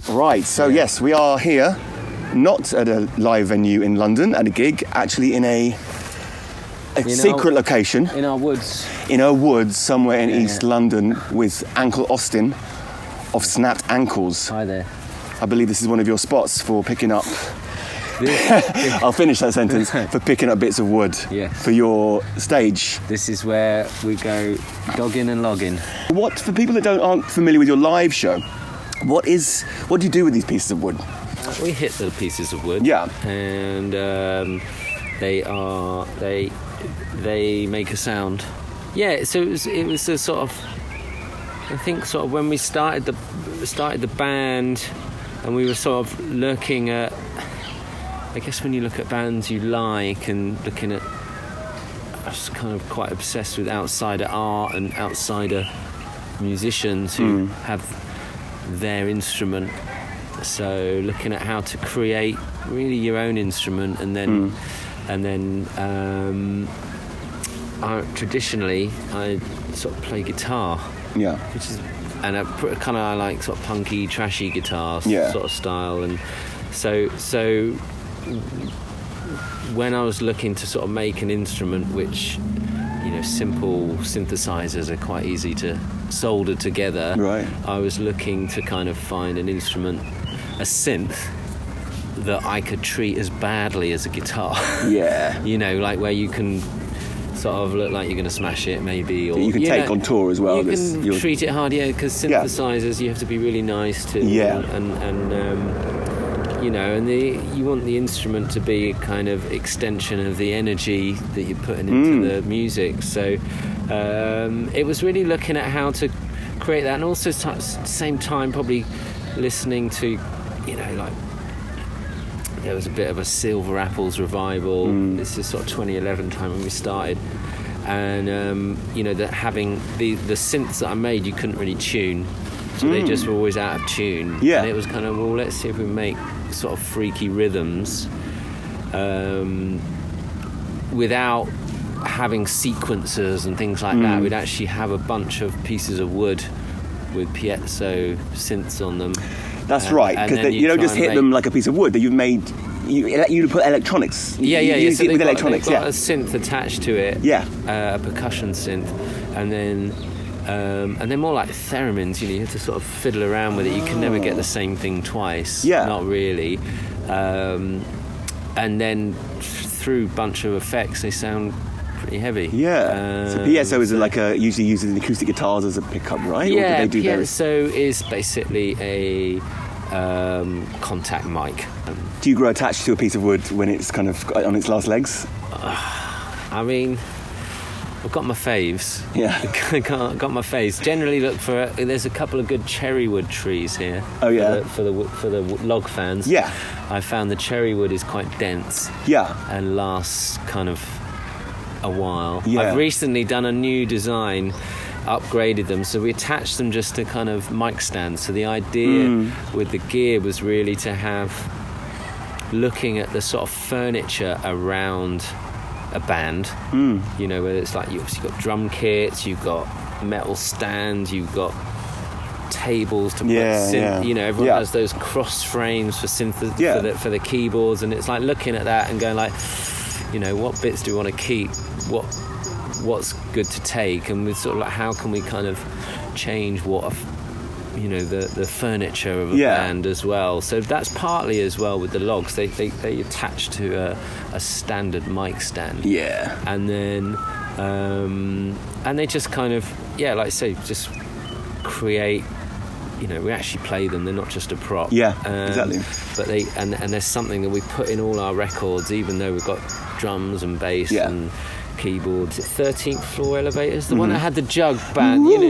Right, so yes, we are here, not at a live venue in London, at a gig, actually in a secret location. In our woods. In our woods, somewhere in East London, with Ankle Austin of Snapped Ankles. Hi there. I believe this is one of your spots for picking up... I'll finish that sentence. For picking up bits of wood for your stage. This is where we go dogging and logging. What, for people that aren't familiar with your live show, what do you do with these pieces of wood? We hit the pieces of wood. Yeah. And they make a sound. Yeah, so it was a sort of, I think sort of when we started the band, and we were sort of looking at, I guess when you look at bands you like, and looking at, I was kind of quite obsessed with outsider art and outsider musicians who have their instrument. So looking at how to create really your own instrument, and then traditionally I sort of play guitar. Yeah. Which is, and I like sort of punky, trashy guitar sort of style, and so when I was looking to sort of make an instrument which, simple synthesizers are quite easy to solder together. Right. I was looking to kind of find an instrument, a synth, that I could treat as badly as a guitar. Yeah. Like where you can sort of look like you're going to smash it, maybe. Or you can take on tour as well. You can treat it hard, because synthesizers, you have to be really nice to. Yeah. And you want the instrument to be a kind of extension of the energy that you're putting into the music. So it was really looking at how to create that, and also at the same time probably listening to, like there was a bit of a Silver Apples revival. This is sort of 2011 time when we started, and that having the synths that I made, you couldn't really tune. So they just were always out of tune. Yeah. And it was kind of, well, let's see if we make sort of freaky rhythms without having sequencers and things like that. We'd actually have a bunch of pieces of wood with piezo synths on them. That's right, because you don't just hit them like a piece of wood. That you've made, you put electronics. Yeah. So with electronics, they've got a synth attached to it. Yeah. A percussion synth, and then more like theremins. You have to sort of fiddle around with it. You can never get the same thing twice. Yeah. Not really. And then through a bunch of effects, they sound pretty heavy. Yeah. So piezo is usually used in acoustic guitars as a pickup, right? Yeah. Or do they do piezo is basically a contact mic. Do you grow attached to a piece of wood when it's kind of on its last legs? I mean, I've got my faves. Yeah. I've got my faves. Generally look for... There's a couple of good cherry wood trees here. Oh, yeah. For the log fans. Yeah. I found the cherry wood is quite dense. Yeah. And lasts kind of a while. Yeah. I've recently done a new design, upgraded them, so we attached them just to kind of mic stands. So the idea with the gear was really to have... Looking at the sort of furniture around... a band, where it's like you've got drum kits, you've got metal stands, you've got tables to put synth. Everyone has those cross frames for synth for the keyboards, and it's like looking at that and going like, what bits do we want to keep, what's good to take, and with sort of like how can we kind of change what the furniture of a band as well. So that's partly as well with the logs. They attach to a standard mic stand. Yeah. And then and they just kind of like I say, just create. We actually play them. They're not just a prop. Yeah. Exactly. But and there's something that we put in all our records, even though we've got drums and bass and keyboards. 13th Floor Elevators, the one that had the jug band. There's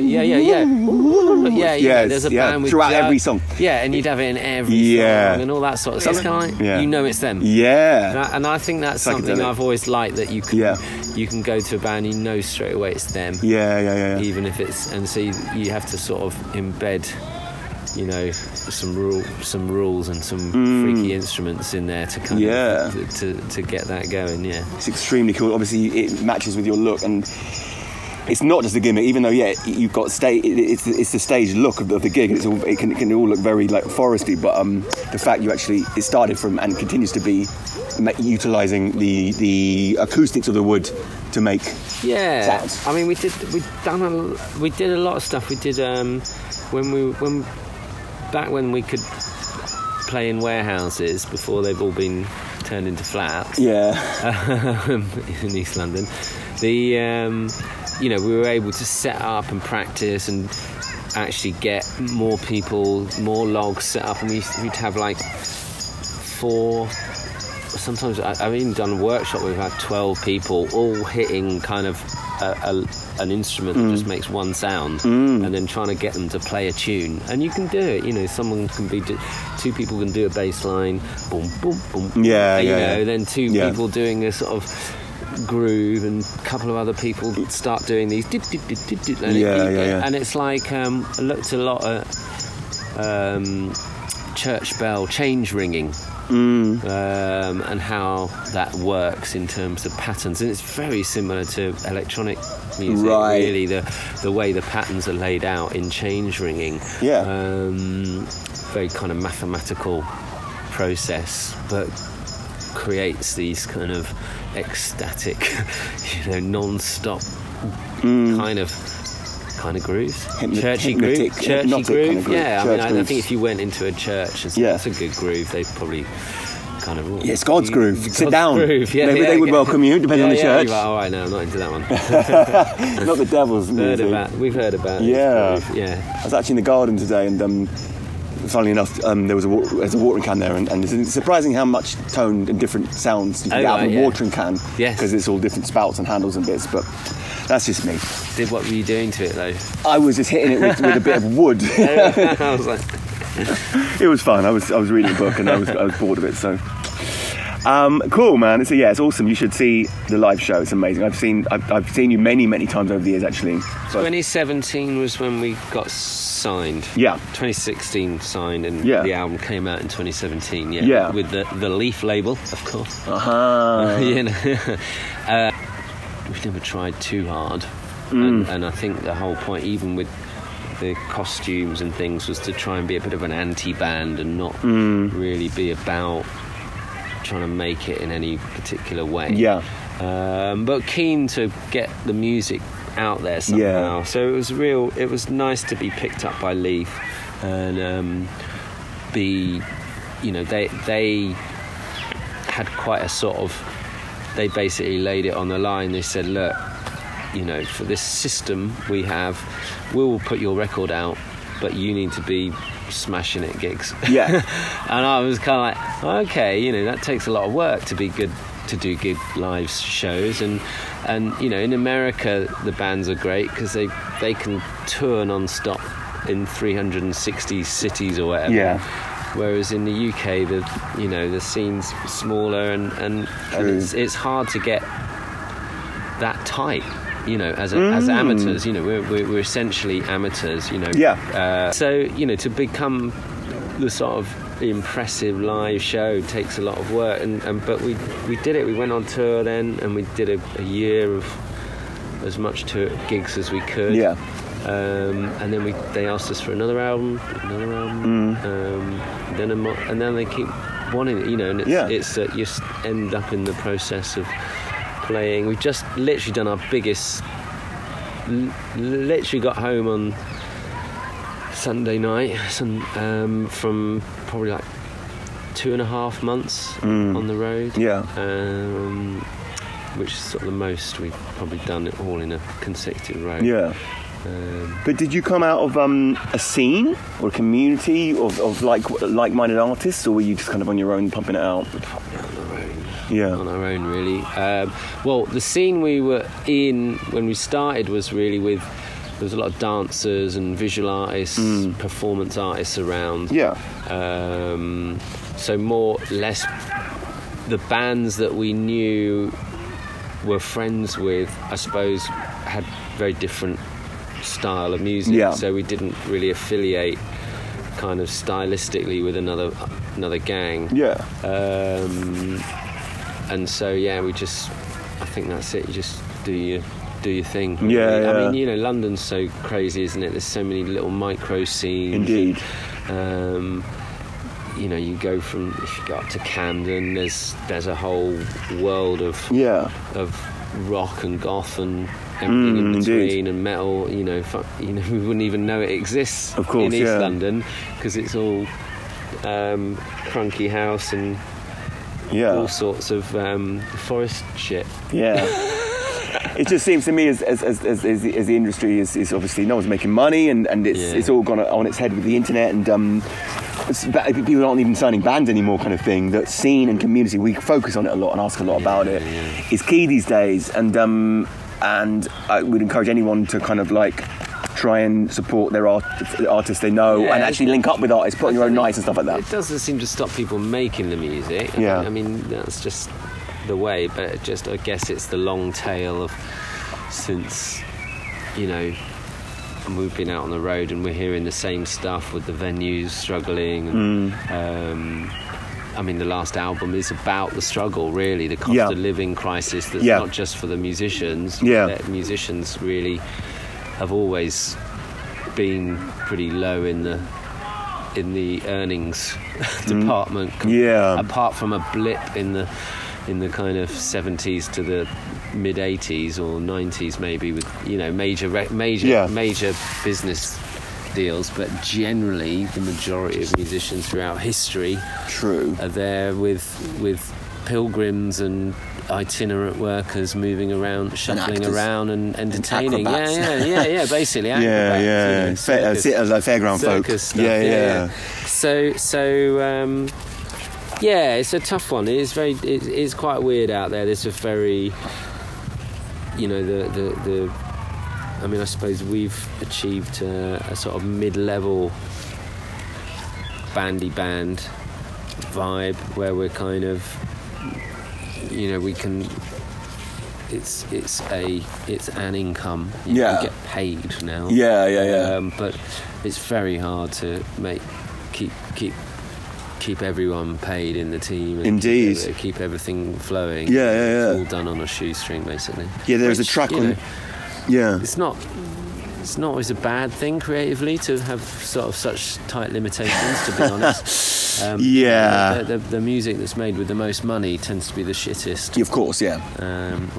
a band with throughout jug. every song. Yeah, and you'd have it in every song and all that sort of stuff. It's kind of like, it's them. Yeah. And I think that's something I've always liked, that you can go to a band, straight away it's them. Yeah. Even if it's, and so you have to sort of embed some rules and some freaky instruments in there to kind of to get that going. Yeah, it's extremely cool. Obviously, it matches with your look, and it's not just a gimmick, even though you've got it's the stage look of the gig, and it can all look very like foresty, but the fact it started from and continues to be utilising the acoustics of the wood to make sounds. I mean, we did a lot of stuff. We did when we could play in warehouses before they've all been turned into flats. In East London, we were able to set up and practice and actually get more people, more logs set up, and we'd have like 4. Sometimes I've even done a workshop where we've had 12 people all hitting kind of an instrument that just makes one sound, and then trying to get them to play a tune. And you can do it. Someone can be 2 people can do a bass line, boom, boom, boom. Then 2 people doing a sort of groove, and a couple of other people start doing these. And it's like I looked a lot at church bell change ringing. And how that works in terms of patterns, and it's very similar to electronic music, really, the way the patterns are laid out in change ringing. Very kind of mathematical process, but creates these kind of ecstatic, non-stop kind of grooves, churchy groove. Kind of groove. I think if you went into a church and said, that's a good groove, they'd probably kind of... it's God's groove. Sit down. Groove. Maybe they would welcome you, depending on the church. Like, all right, no, I'm not into that one. Not the devil's music. We've heard about it. I was actually in the garden today, and funnily enough, there's a watering can there, and it's surprising how much tone and different sounds you can get out of a watering can, because it's all different spouts and handles and bits, but that's just me. What were you doing to it, though? I was just hitting it with a bit of wood. I was like... It was fun. I was reading a book, and I was bored of it, so... cool, man. So it's awesome. You should see the live show. It's amazing. I've seen you many times over the years, actually. 2017 was when we got signed. 2016 signed, and the album came out in 2017. With the Leaf label, of course. We've never tried too hard, and I think the whole point, even with the costumes and things, was to try and be a bit of an anti-band and not really be about trying to make it in any particular way. But keen to get the music out there somehow. So it was nice to be picked up by Leaf, and they had quite a sort of... They basically laid it on the line. They said, look, for this system we have, we'll put your record out, but you need to be smashing at gigs. And I was kind of like, okay, that takes a lot of work to be good, to do good live shows, and in America the bands are great because they can tour non-stop in 360 cities or whatever. Whereas in the UK, the scene's smaller, and it's hard to get that tight. As amateurs, we're essentially amateurs. So to become the sort of impressive live show takes a lot of work, but we did it. We went on tour then, and we did a year of as much tour gigs as we could. And then they asked us for another album, and then they keep wanting it, and it's you end up in the process of playing. We've just literally done our biggest. Literally got home on Sunday night, from probably like 2.5 months on the road. Which is sort of the most we've probably done it all in a consecutive road. But did you come out of a scene or a community of like-minded artists, or were you just kind of on your own pumping it out? On our own, really. Well, the scene we were in when we started was really there was a lot of dancers and visual artists, performance artists around. So more or less the bands that we knew were friends with, I suppose, had very different style of music, so we didn't really affiliate kind of stylistically with another gang. And so we just, I think that's it. You just do do your thing. Yeah. I mean, you know, London's so crazy, isn't it? There's so many little micro scenes. Indeed. You know, you go from, if you go up to Camden, there's a whole world of rock and goth and everything in between, indeed. And metal. You know, we wouldn't even know it exists, of course, in East London, because it's all crunky house and all sorts of forest shit. Yeah. It just seems to me as the industry is obviously, no one's making money, and it's all gone on its head with the internet, and people aren't even signing bands anymore, kind of thing. That scene and community, we focus on it a lot and ask a lot about it. It's key these days, and I would encourage anyone to kind of like try and support their artists they know, and actually link up with artists, put on your own nights and stuff like that. It doesn't seem to stop people making the music. I mean, that's just the way, but I guess it's the long tail of, since, you know, we've been out on the road and we're hearing the same stuff with the venues struggling, and I mean, the last album is about the struggle, really, the cost of living crisis. That's not just for the musicians. That musicians really have always been pretty low in the earnings department. Apart from a blip in the kind of 70s to the mid 80s or 90s, maybe, with, you know, major business deals, but generally the majority of musicians throughout history are there with pilgrims and itinerant workers moving around, shuttling around and entertaining. Basically. Fairground folk. Stuff, So it's a tough one. It's quite weird out there. There's a very, you know, I mean, I suppose we've achieved a sort of mid-level bandy band vibe where we're kind of, you know, we can. It's an income. You get paid now. But it's very hard to keep everyone paid in the team. And indeed. Keep everything flowing. It's all done on a shoestring, basically. Yeah, there's a track on. It's not always a bad thing creatively to have sort of such tight limitations, to be honest. The music that's made with the most money tends to be the shittest. Of course, or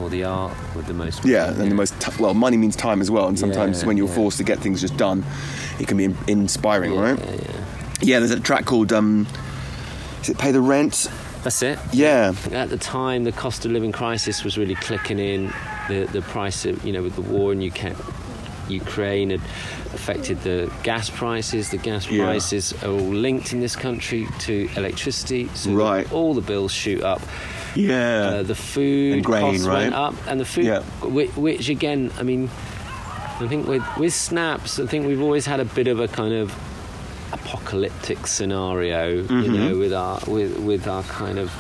the art with the most money. And the most money means time as well, and sometimes when you're forced to get things just done, it can be inspiring, right? There's a track called is it Pay the Rent? That's it. Yeah. At the time, the cost of living crisis was really clicking in. The price of, you know, with the war in Ukraine had affected the gas prices. The gas prices are all linked in this country to electricity, so all the bills shoot up. The food and grain, costs went up, and the food, which again, I mean, I think with Snaps, I think we've always had a bit of a kind of apocalyptic scenario, you know, with our kind of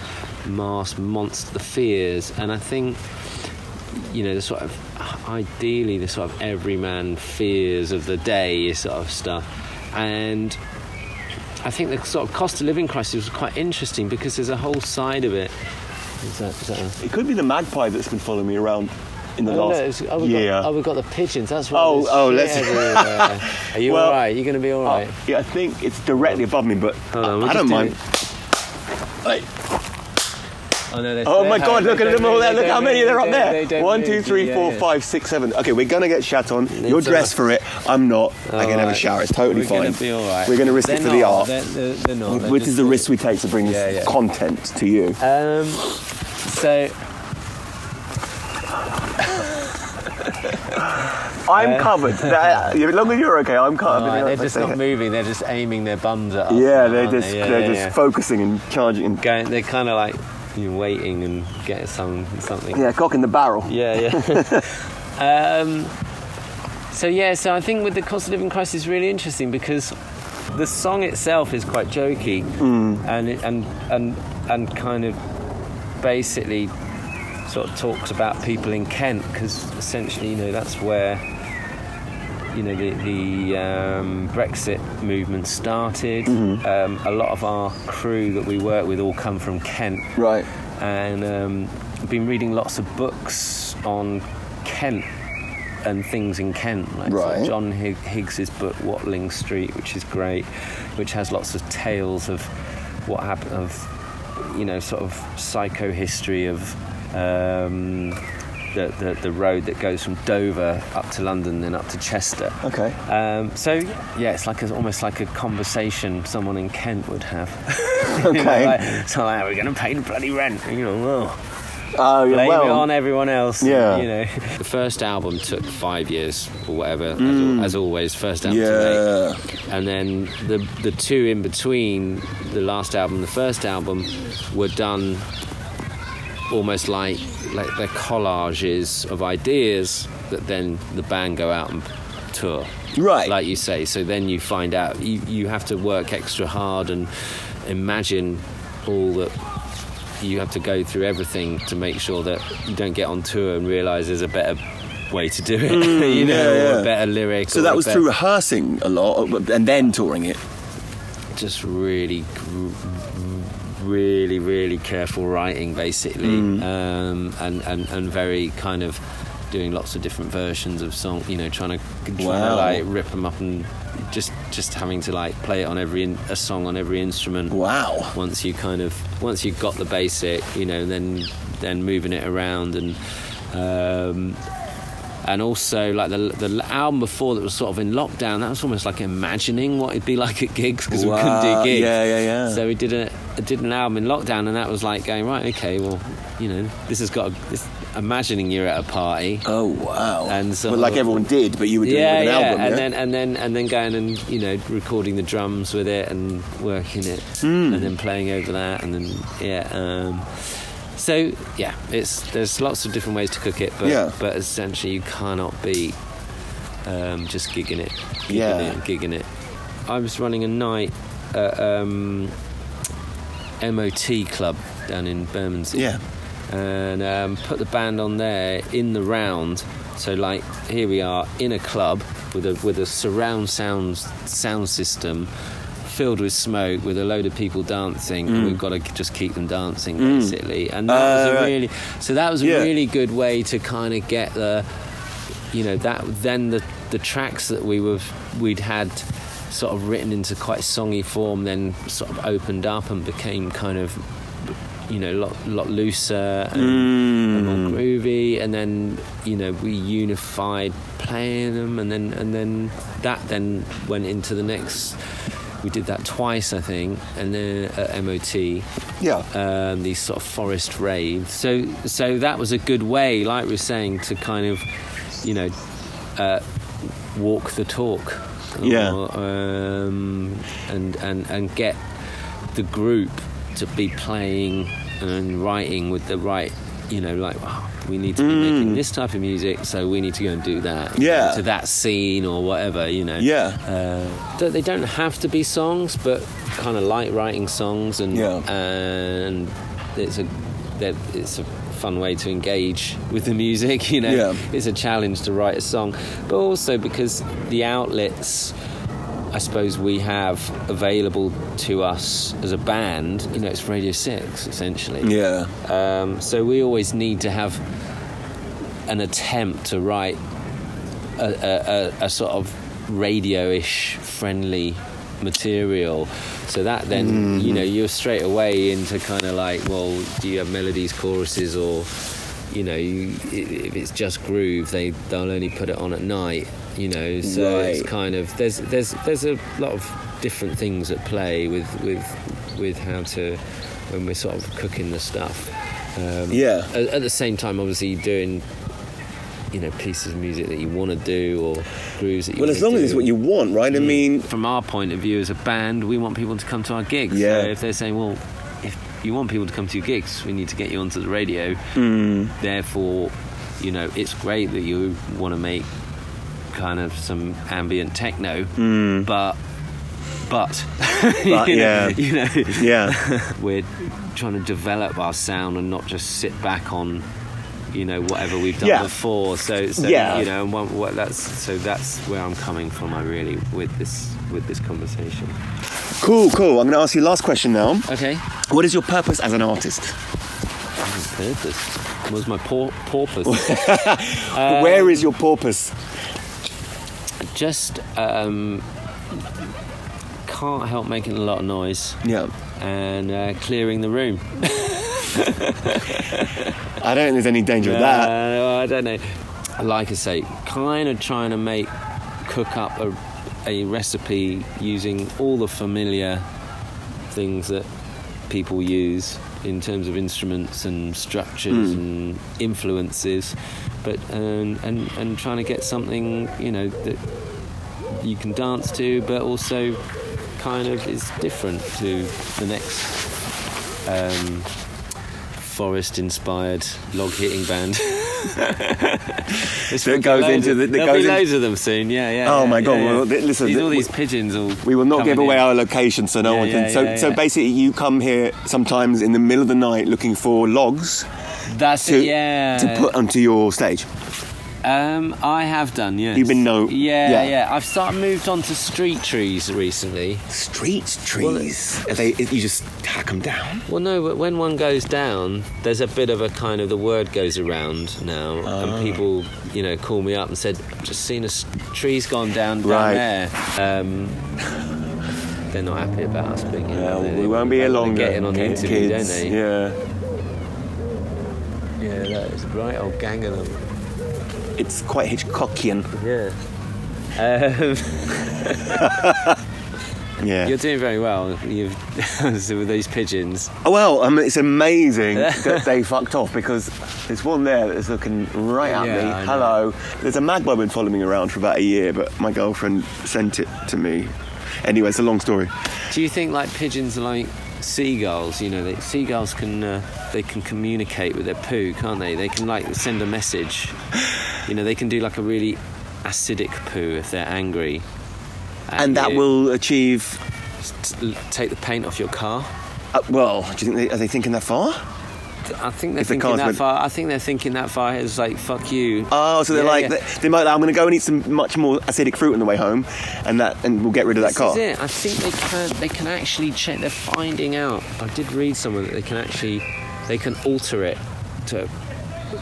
mass monster fears, and I think, you know, the sort of ideally the sort of everyman fears of the day sort of stuff, and I think the sort of cost of living crisis was quite interesting because there's a whole side of it. Is that it could be the magpie that's been following me around in the last year. We've got the pigeons. That's why. Let's. Are you all right? You're going to be all right. I think it's directly above me, but I don't mind. Oh my God! Look at them all there. Look how many they're up there. 1, 2, 3, 4, 5, 6, 7. Okay, we're gonna get shat on. You're dressed for it. I'm not. I can have a shower. It's totally fine. We're gonna be all right. We're gonna risk it for the art. They're not. Which is the risk we take to bring this content to you. So. I'm covered. As long as you're okay, I'm covered. They're just not moving. They're just aiming their bums at us. They're just focusing and charging and going. They're kind of like waiting and getting something. Yeah, cock in the barrel. So I think with the cost of living crisis is really interesting because the song itself is quite jokey and kind of basically sort of talks about people in Kent because essentially, you know, that's where, you know, the Brexit movement started. A lot of our crew that we work with all come from Kent, right? And I've been reading lots of books on Kent and things in Kent, like right. John Higgs's book Watling Street, which is great, which has lots of tales of what happened, of sort of psychohistory of the road that goes from Dover up to London, then up to Chester. Okay. So yeah, it's almost like a conversation someone in Kent would have. Okay. So we're going to pay the bloody rent. Oh, blame well, it on everyone else. Yeah. The first album took 5 years or whatever, as always. First album to make, and then the two in between, the last album, the first album, were done almost like they're collages of ideas that then the band go out and tour. Right. Like you say. So then you find out you have to work extra hard and imagine all that. You have to go through everything to make sure that you don't get on tour and realise there's a better way to do it, or a better lyric. So that was through rehearsing a lot and then touring it? Just really, really, really careful writing, basically, and very kind of doing lots of different versions of song, trying to rip them up and just having to play it on a song on every instrument. Wow. Once you've got the basic, then moving it around and also like the album before that was sort of in lockdown, that was almost like imagining what it'd be like at gigs, because we couldn't do gigs. Yeah. So we did an album in lockdown, and that was like going, right, okay, well, this has got imagining you're at a party. Oh wow! And so, but like everyone did, but you were doing it with an album, and then going and recording the drums with it and working it, and then playing over that, and then so yeah, there's lots of different ways to cook it, but essentially you cannot beat just gigging it. I was running a night at MOT Club down in Bermondsey. Yeah. And put the band on there in the round. So here we are in a club with a surround sound system filled with smoke, with a load of people dancing, and we've got to just keep them dancing basically. And that was a really good way to kind of get the tracks that we'd had sort of written into quite songy form, then sort of opened up and became kind of a lot looser and more groovy, and then we unified playing them, and then that then went into the next. We did that twice, I think, and then at MOT. Yeah. These sort of forest raves. So that was a good way, like we were saying, to kind of walk the talk. Yeah. And get the group to be playing and writing with the right, we need to be making this type of music, so we need to go and do that. Yeah. To that scene or whatever, Yeah. They don't have to be songs, but kind of like writing songs, and it's a fun way to engage with the music, Yeah. It's a challenge to write a song, but also because the outlets I suppose we have available to us as a band, it's Radio 6 essentially. Yeah. So we always need to have an attempt to write a sort of radio-ish friendly material, so that then you're straight away into kind of like, well, do you have melodies, choruses, or if it's just groove, they'll only put it on at night. So right. It's kind of there's a lot of different things at play with how to, when we're sort of cooking the stuff. At the same time, obviously doing pieces of music that you want to do, or grooves that you want to do. Well, as long as it's what you want, right? I mean, from our point of view as a band, we want people to come to our gigs. Yeah. So if they're saying, well, if you want people to come to your gigs, we need to get you onto the radio. Therefore, it's great that you want to make kind of some ambient techno, but we're trying to develop our sound and not just sit back on whatever we've done before. So that's where I'm coming from. I really with this conversation. Cool. I'm going to ask you the last question now. Okay. What is your purpose as an artist? Purpose. was my porpoise. Where is your porpoise? Just can't help making a lot of noise. Yeah. And clearing the room. I don't think there's any danger of that. I don't know. Like I say, kind of trying to cook up a recipe using all the familiar things that people use in terms of instruments and structures and influences, but and trying to get something, you know, that you can dance to, but also kind of is different to the next forest-inspired log-hitting band. So it goes into the... There'll be loads of them soon, yeah. Oh my God, yeah. well, listen... all these pigeons all... We will not give away our location so no one can... So basically you come here sometimes in the middle of the night looking for logs... to put onto your stage. I have done, yes. You've been Yeah. I've moved on to street trees recently. Street trees? Well, you just hack them down? Well, no, but when one goes down, there's a bit of a kind of, the word goes around now, and people, you know, call me up and said, I've just seen tree's gone down there. They're not happy about us being here. Well, we won't be here long. Getting on the interview, don't they? Yeah. Yeah, that is a right old gang of them. It's quite Hitchcockian. Yeah. Yeah. You're doing very well. With these pigeons. Oh, well, it's amazing that they fucked off, because there's one there that's looking right at me. Hello. There's a magpie been following me around for about a year, but my girlfriend sent it to me. Anyway, it's a long story. Do you think like pigeons are like seagulls? You know, seagulls can they can communicate with their poo, can't they? They can like send a message. You know, they can do like a really acidic poo if they're angry. And that will achieve... Take the paint off your car. Well, do you think are they thinking that far? I think they're thinking that far. I think they're thinking that far. It's like, fuck you. Oh, so they're they might. I'm going to go and eat some much more acidic fruit on the way home, and we'll get rid of that car. This is it. I think they can actually check. They're finding out. I did read somewhere that they can alter it to,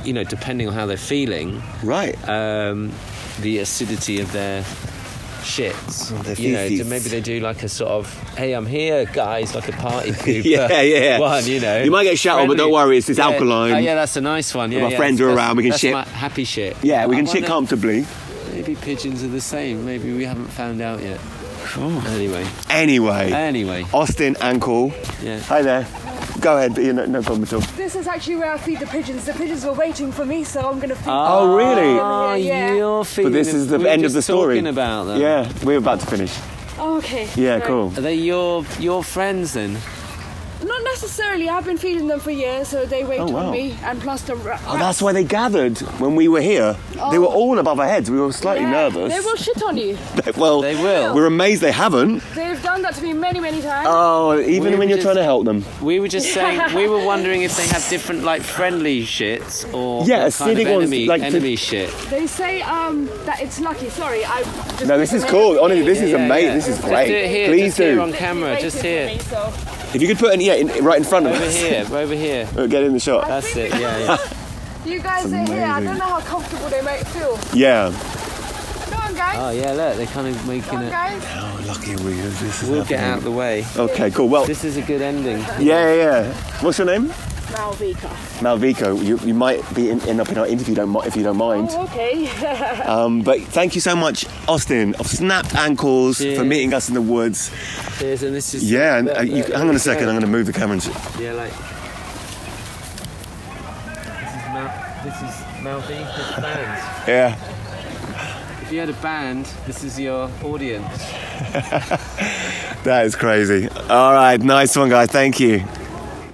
you know, depending on how they're feeling. Right. The acidity of their shits. You know, maybe they do like a sort of, hey, I'm here, guys, like a party pooper. yeah. One, you know. You might get shouted, but don't worry, it's alkaline. Oh, yeah, that's a nice one. Yeah, my friends are around, we can shit. That's my happy shit. Yeah, we can shit comfortably. Maybe pigeons are the same. Maybe we haven't found out yet. Oh. Anyway. Austin Ankle. Yeah. Hi there. Go ahead, no problem at all. This is actually where I feed the pigeons. The pigeons were waiting for me, so I'm going to feed them. Oh, really? Oh, yeah. You're feeding But this is the end of the story. Talking about them. Yeah, we're about to finish. Oh, okay. Yeah, cool. Are they your friends then? Not necessarily. I've been feeding them for years, so they wait on me. And plus the rats. Oh, that's why they gathered when we were here. They were all above our heads. We were slightly nervous. They will shit on you. Well, they will. We're amazed they haven't. They've done that to me many, many times. Oh, even when you're trying to help them. We were just saying, we were wondering if they have different, like, friendly shits or acidic ones, like enemy shit. They say that it's lucky. Sorry, I. No, this is cool. Honestly, this is amazing. This is great. Do it here. Please just do. Here on camera. Just here. If you could put right in front of us. Over here. Get in the shot. That's it. Yeah. You guys are here. I don't know how comfortable they make feel. Yeah. Come on, guys. Oh yeah, look, they're kind of making it. Guys. Oh, lucky we. This is We'll get out of the way. Okay, cool. Well, this is a good ending. Yeah. What's your name? Malvika. You might end up in our interview if you don't mind. Oh, okay. But thank you so much, Austin, of Snapped Ankles, for meeting us in the woods. Cheers, and this is... Yeah, and hang on a second, I'm going to move the camera. Yeah, like... This is Malvika's band. Yeah. If you had a band, this is your audience. That is crazy. All right, nice one, guys. Thank you.